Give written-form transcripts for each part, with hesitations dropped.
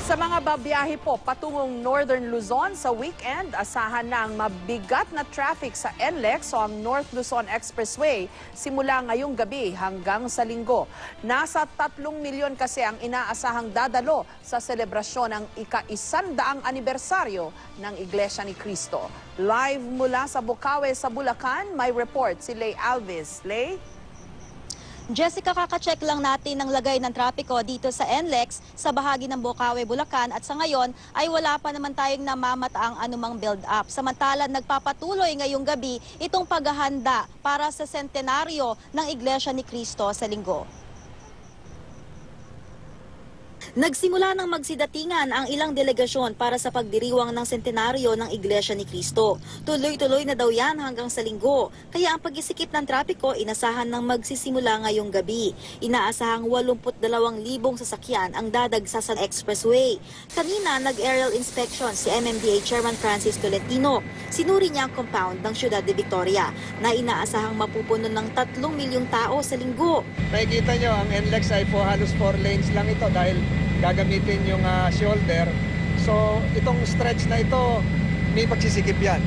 Sa mga babiyahe po patungong Northern Luzon sa weekend, asahan na ang mabigat na traffic sa NLEX o ang North Luzon Expressway simula ngayong gabi hanggang sa Linggo. Nasa 3 milyon kasi ang inaasahang dadalo sa selebrasyon ng ika-100 anibersaryo ng Iglesia ni Cristo. Live mula sa Bocaue sa Bulacan, may report si Lay Alves. Lay? Jessica, kakacheck lang natin ang lagay ng trapiko dito sa NLEX sa bahagi ng Bocaue, Bulacan at sa ngayon ay wala pa naman tayong namamataang anumang build-up. Samantala, nagpapatuloy ngayong gabi itong paghahanda para sa sentenaryo ng Iglesia ni Cristo sa Linggo. Nagsimula ng magsidatingan ang ilang delegasyon para sa pagdiriwang ng sentenaryo ng Iglesia ni Cristo. Tuloy-tuloy na daw yan hanggang sa Linggo. Kaya ang pag-isikip ng trapiko inasahan ng magsisimula ngayong gabi. Inaasahang 82,000 sasakyan ang dadagsa sa expressway. Kanina nag-aerial inspection si MMDA Chairman Francis Tolentino. Sinuri niya ang compound ng Ciudad de Victoria na inaasahang mapupuno ng 3 milyong tao sa Linggo. Nakikita nyo, ang NLEX ay halos 4 lanes lang ito dahil gagamitin yung shoulder. So itong stretch na ito, may pagsisikip yan.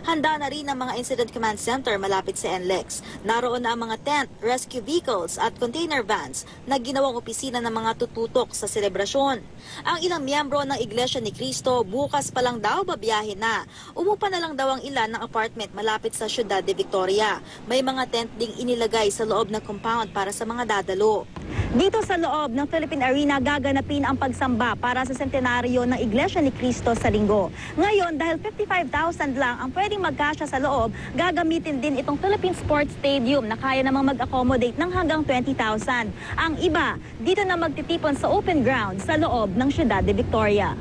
Handa na rin ang mga Incident Command Center malapit sa NLEX. Naroon na ang mga tent, rescue vehicles at container vans na ginawang opisina ng mga tututok sa selebrasyon. Ang ilang miyembro ng Iglesia ni Cristo bukas pa lang daw babiyahe na. Umupa na lang daw ang ilan ng apartment malapit sa Ciudad de Victoria. May mga tent ding inilagay sa loob ng compound para sa mga dadalo. Dito sa loob ng Philippine Arena gaganapin ang pagsamba para sa sentenaryo ng Iglesia ni Cristo sa Linggo. Ngayon, dahil 55,000 lang ang pwedeng magkasya sa loob, gagamitin din itong Philippine Sports Stadium na kaya namang mag-accommodate ng hanggang 20,000. Ang iba, dito na magtitipon sa open ground sa loob ng Ciudad de Victoria.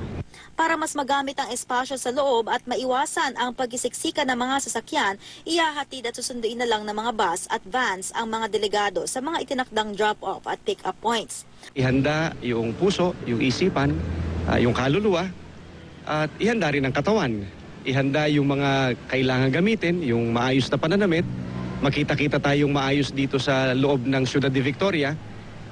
Para mas magamit ang espasyo sa loob at maiwasan ang pagkisiksika ng mga sasakyan, ihahatid at susunduin na lang ng mga bus at vans ang mga delegado sa mga itinakdang drop-off at pick-up points. Ihanda yung puso, yung isipan, yung kaluluwa, at ihanda rin ang katawan. Ihanda yung mga kailangan gamitin, yung maayos na pananamit. Makita-kita tayong maayos dito sa loob ng Ciudad de Victoria.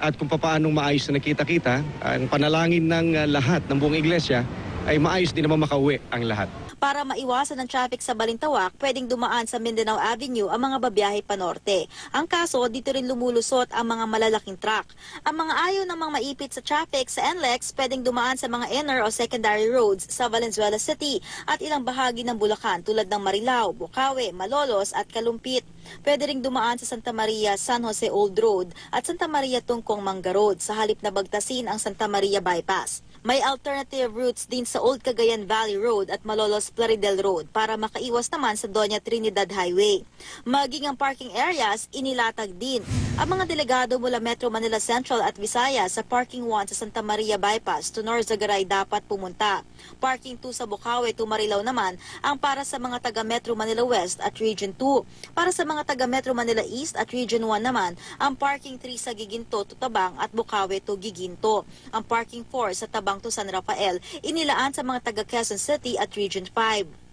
At kung paano maayos na nakita-kita, ang panalangin ng lahat ng buong iglesia ay maayos din naman makauwi ang lahat. Para maiwasan ang traffic sa Balintawak, pwedeng dumaan sa Mindanao Avenue ang mga babiyahe panorte. Ang kaso, dito rin lumulusot ang mga malalaking truck. Ang mga ayaw ng mga maipit sa traffic sa NLEX, pwedeng dumaan sa mga inner o secondary roads sa Valenzuela City at ilang bahagi ng Bulacan tulad ng Marilao, Bocaue, Malolos at Kalumpit. Pwede ring dumaan sa Santa Maria, San Jose Old Road at Santa Maria Tungkong Manga Road sa halip na bagtasin ang Santa Maria Bypass. May alternative routes din sa Old Cagayan Valley Road at Malolos Plaridel Road para makaiwas naman sa Doña Trinidad Highway. Maging ang parking areas, inilatag din. Ang mga delegado mula Metro Manila Central at Visayas sa Parking 1 sa Santa Maria Bypass to Norzagaray dapat pumunta. Parking 2 sa Bocaue to Marilao naman ang para sa mga taga Metro Manila West at Region 2. Para sa mga taga Metro Manila East at Region 1 naman, ang Parking 3 sa Giginto to Tabang at Bocaue to Giginto. Ang Parking 4 sa Tabang to San Rafael, inilaan sa mga taga Quezon City at Region 5.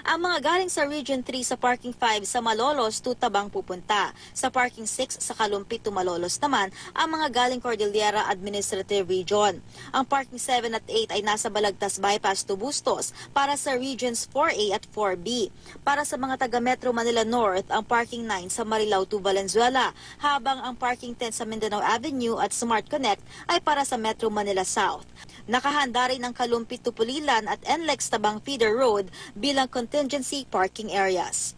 Ang mga galing sa Region 3 sa Parking 5 sa Malolos to Tabang pupunta. Sa Parking 6 sa Kalumpit to Malolos naman, ang mga galing Cordillera Administrative Region. Ang Parking 7 at 8 ay nasa Balagtas Bypass to Bustos para sa Regions 4A at 4B. Para sa mga taga Metro Manila North, ang Parking 9 sa Marilao to Valenzuela, habang ang Parking 10 sa Mindanao Avenue at Smart Connect ay para sa Metro Manila South. Nakahanda rin ang Kalumpit to Pulilan at NLEX Tabang Feeder Road bilang contingency parking areas.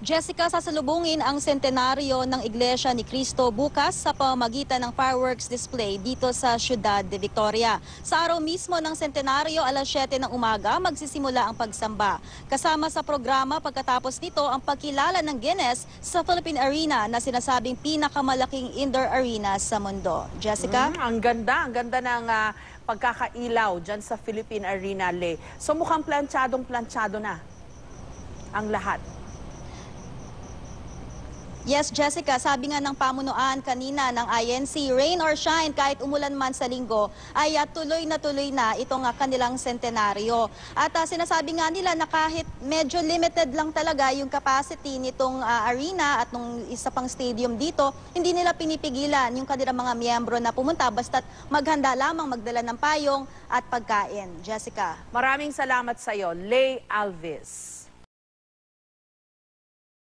Jessica, sasalubungin ang sentenaryo ng Iglesia ni Cristo bukas sa pamamagitan ng fireworks display dito sa Ciudad de Victoria. Sa araw mismo ng sentenaryo, alas 7 ng umaga, magsisimula ang pagsamba. Kasama sa programa pagkatapos nito ang pagkilala ng Guinness sa Philippine Arena na sinasabing pinakamalaking indoor arena sa mundo. Jessica? Ang ganda ng pagkakailaw dyan sa Philippine Arena, Le. So mukhang planchadong-planchado na ang lahat. Yes, Jessica, sabi nga ng pamunuan kanina ng INC, rain or shine, kahit umulan man sa linggo, ay tuloy na itong kanilang sentenaryo. At sinasabi nga nila na kahit medyo limited lang talaga yung capacity nitong arena at nung isa pang stadium dito, hindi nila pinipigilan yung kanilang mga miyembro na pumunta basta't maghanda lamang magdala ng payong at pagkain. Jessica. Maraming salamat sa iyo, Lay Alvis.